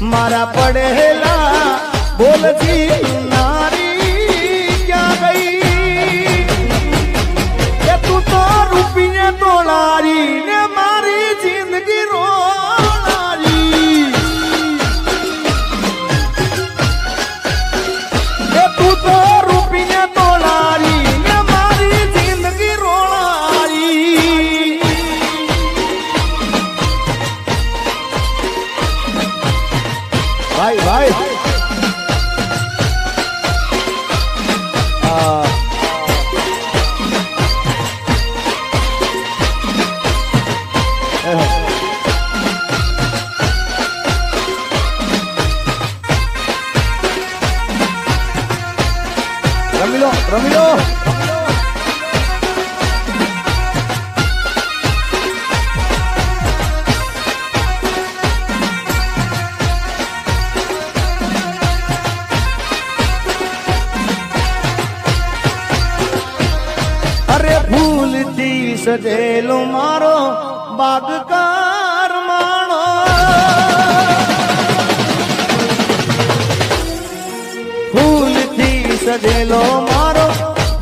मारा पड़ेला बोलती नारी क्या गई ये तू तो रुपये तोड़ारी ने मारी जिंदगी रोनारी ये तू तो रुपये तोड़ारी ने मारी जिंदगी रोनारी भाई भाई रमिलो रमिलो अरे फूल थी सजेलो मारो बागकार माणो फूल थी सजेलो मारो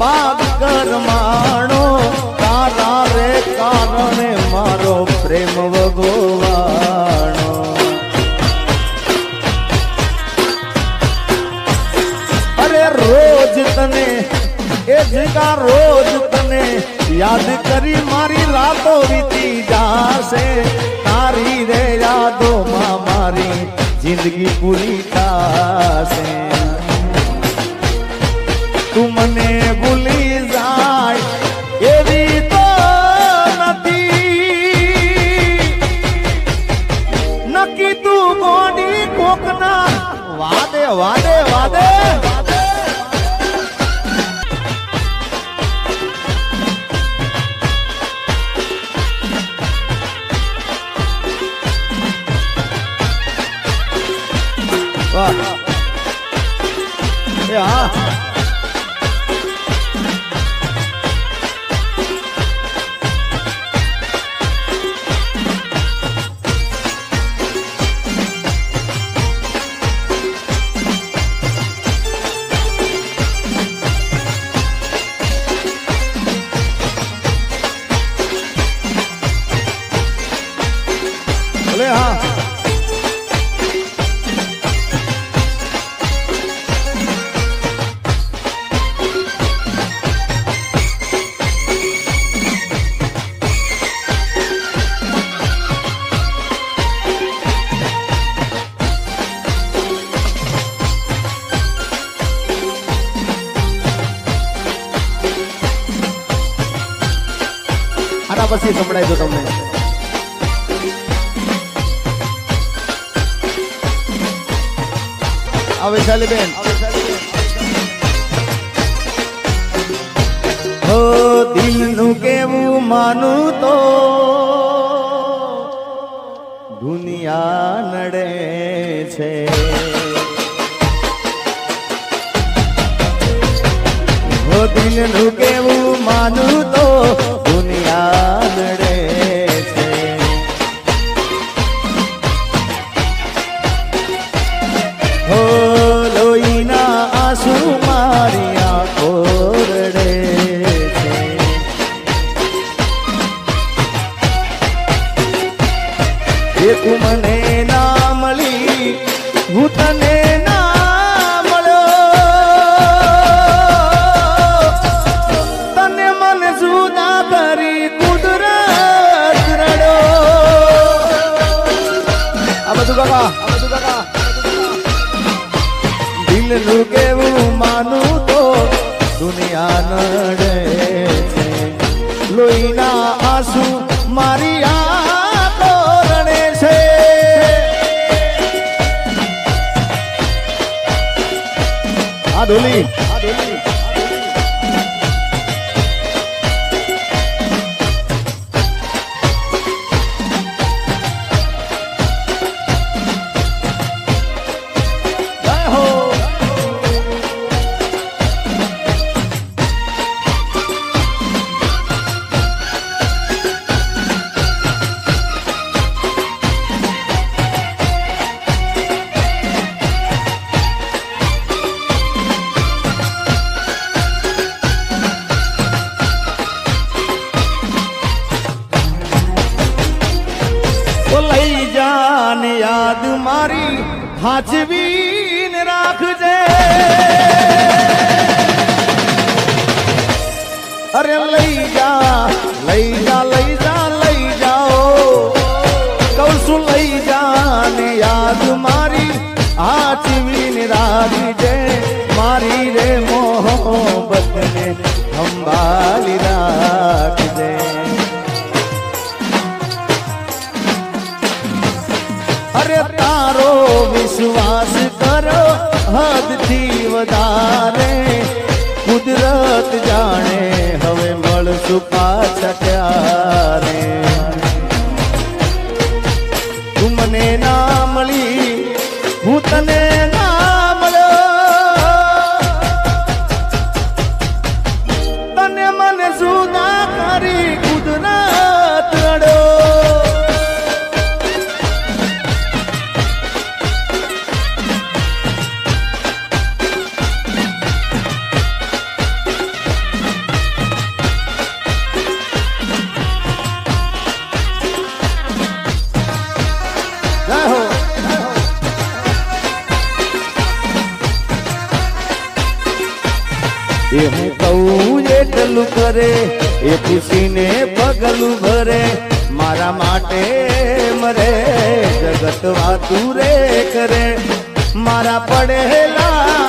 बागकार माणो तारा रे कारणे मारो प्रेम भगवानो अरे रोज तने ए जगा रोज तने याद करी मारी रातों बीती जासे तारी रे यादों मां मारी जिंदगी पूरी थासे तू मने भूली जाय एवी तो नथी नकी तू गोडी कोकना वादे वादे वादे वाह हाँ बोले हाँ આના પછી સંભળાય તો તમને વૈશાલી બેન હો દિલનું કેવું માનું તો દુનિયા નડે છે હો દિલનું કેવું માનું તો દુનિયા નડે છે હો લોહીના આંસુ મારી આંખો રડે છે એક મને ના મળી હું તને ના મળ્યો તને મને જુદા કરી કુદરત રડ્યો આ બધું કાકા દિલનું કેવું માનું તો દુનિયા નડે છે લોહીના આંસુ મારી આંખો રડે છે આ ઢોલી યાદ મારી હાચવીને રાખજે અરે લઈ જા લઈ જા લઈ જા લઈ જાઓ કહું છું લઈ જા ને યાદ મારી હાચવીને રાખજે મારી રે મોહબ્બતને સંભાળી રાખજે અરે તારો વિશ્વાસ કરો હદથી વધારે કુદરત જાણે હવે મળશું પાછા ક્યારે તું મને ના મળી હું તને ના મળ્યો તને મને જુદા કરી કુદરત અડો એ હું કહું એટલું કરે એ ખુશીને પગલું ભરે મારા માટે મરે જગત વાતું રે કરે મારા પડેલા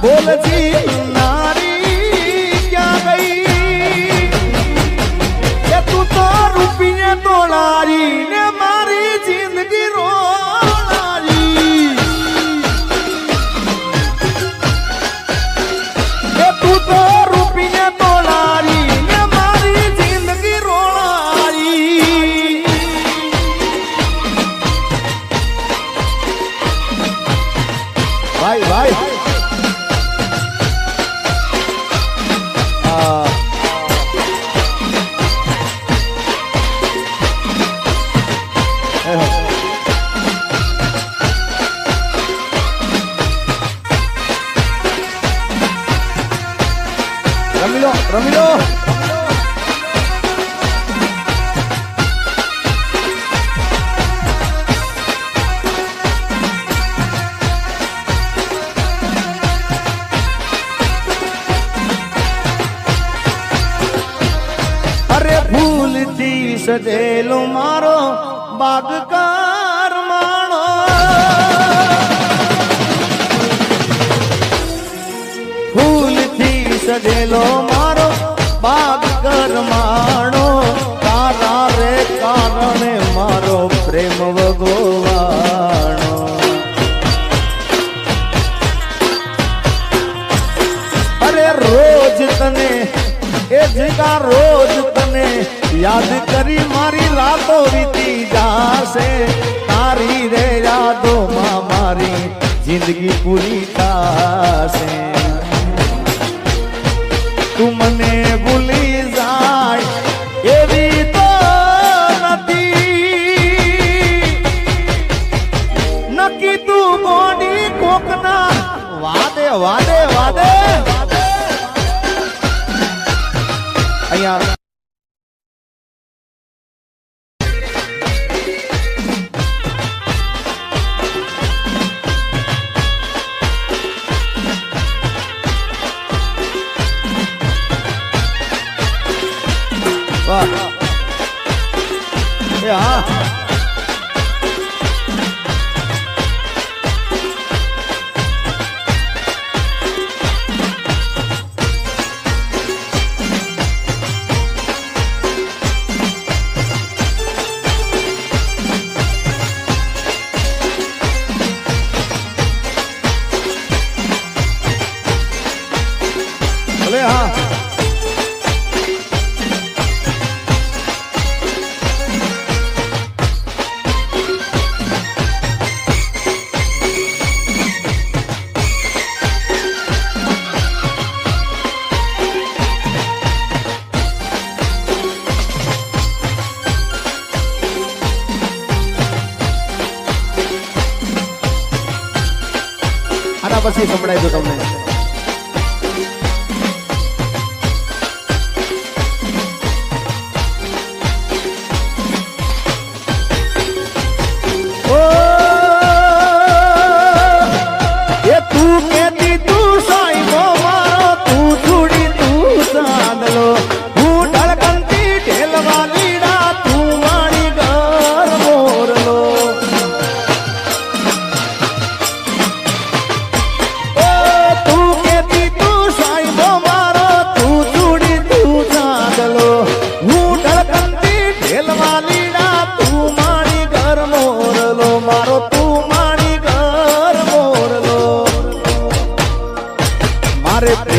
બોલજી નારી ક્યાં ગઈ કે તું તો રૂપિયા તોડારી ને મારી જિંદગી રોડારી તું તો રૂપિયા તોડારી ને મારી જિંદગી રોડારી ભાઈ ભાઈ રમી લો અરે ભૂલથી સજેલો મારો બાગકાર માણો ફૂલથી સજેલો મારો બાગ કરમાણો તારા રે કારણે મારો પ્રેમ વગોવાણો અરે રોજ તને એ જગા રોજ તને યાદ કરી મારી રાતો વીતી જાશે તારી રે યાદોમાં મારી જિંદગી પૂરી થાશે તું મને ભૂલી જાય એવી તો નથી નક્કી તું ગોડી કોકના વાદે વાદે વાદે અહીંયા વાહ એ હા ભલે હા આના પછી સંભળાય તો તમને ઓ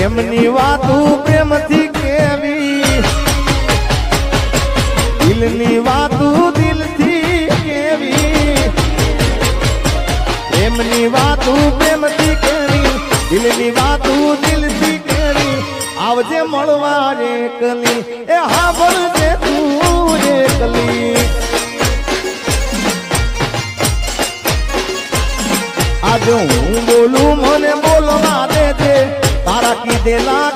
પ્રેમની વાતું પ્રેમથી કેવી, દિલની વાતું દિલથી કેવી, પ્રેમની વાતું પ્રેમથી કેવી, દિલની વાતું દિલથી કેવી. આવજે મળવા રે કલી, એ હા બોલજે તું રે કલી. આજે હું બોલું મને બોલવા દેજે, તારા કીધેલા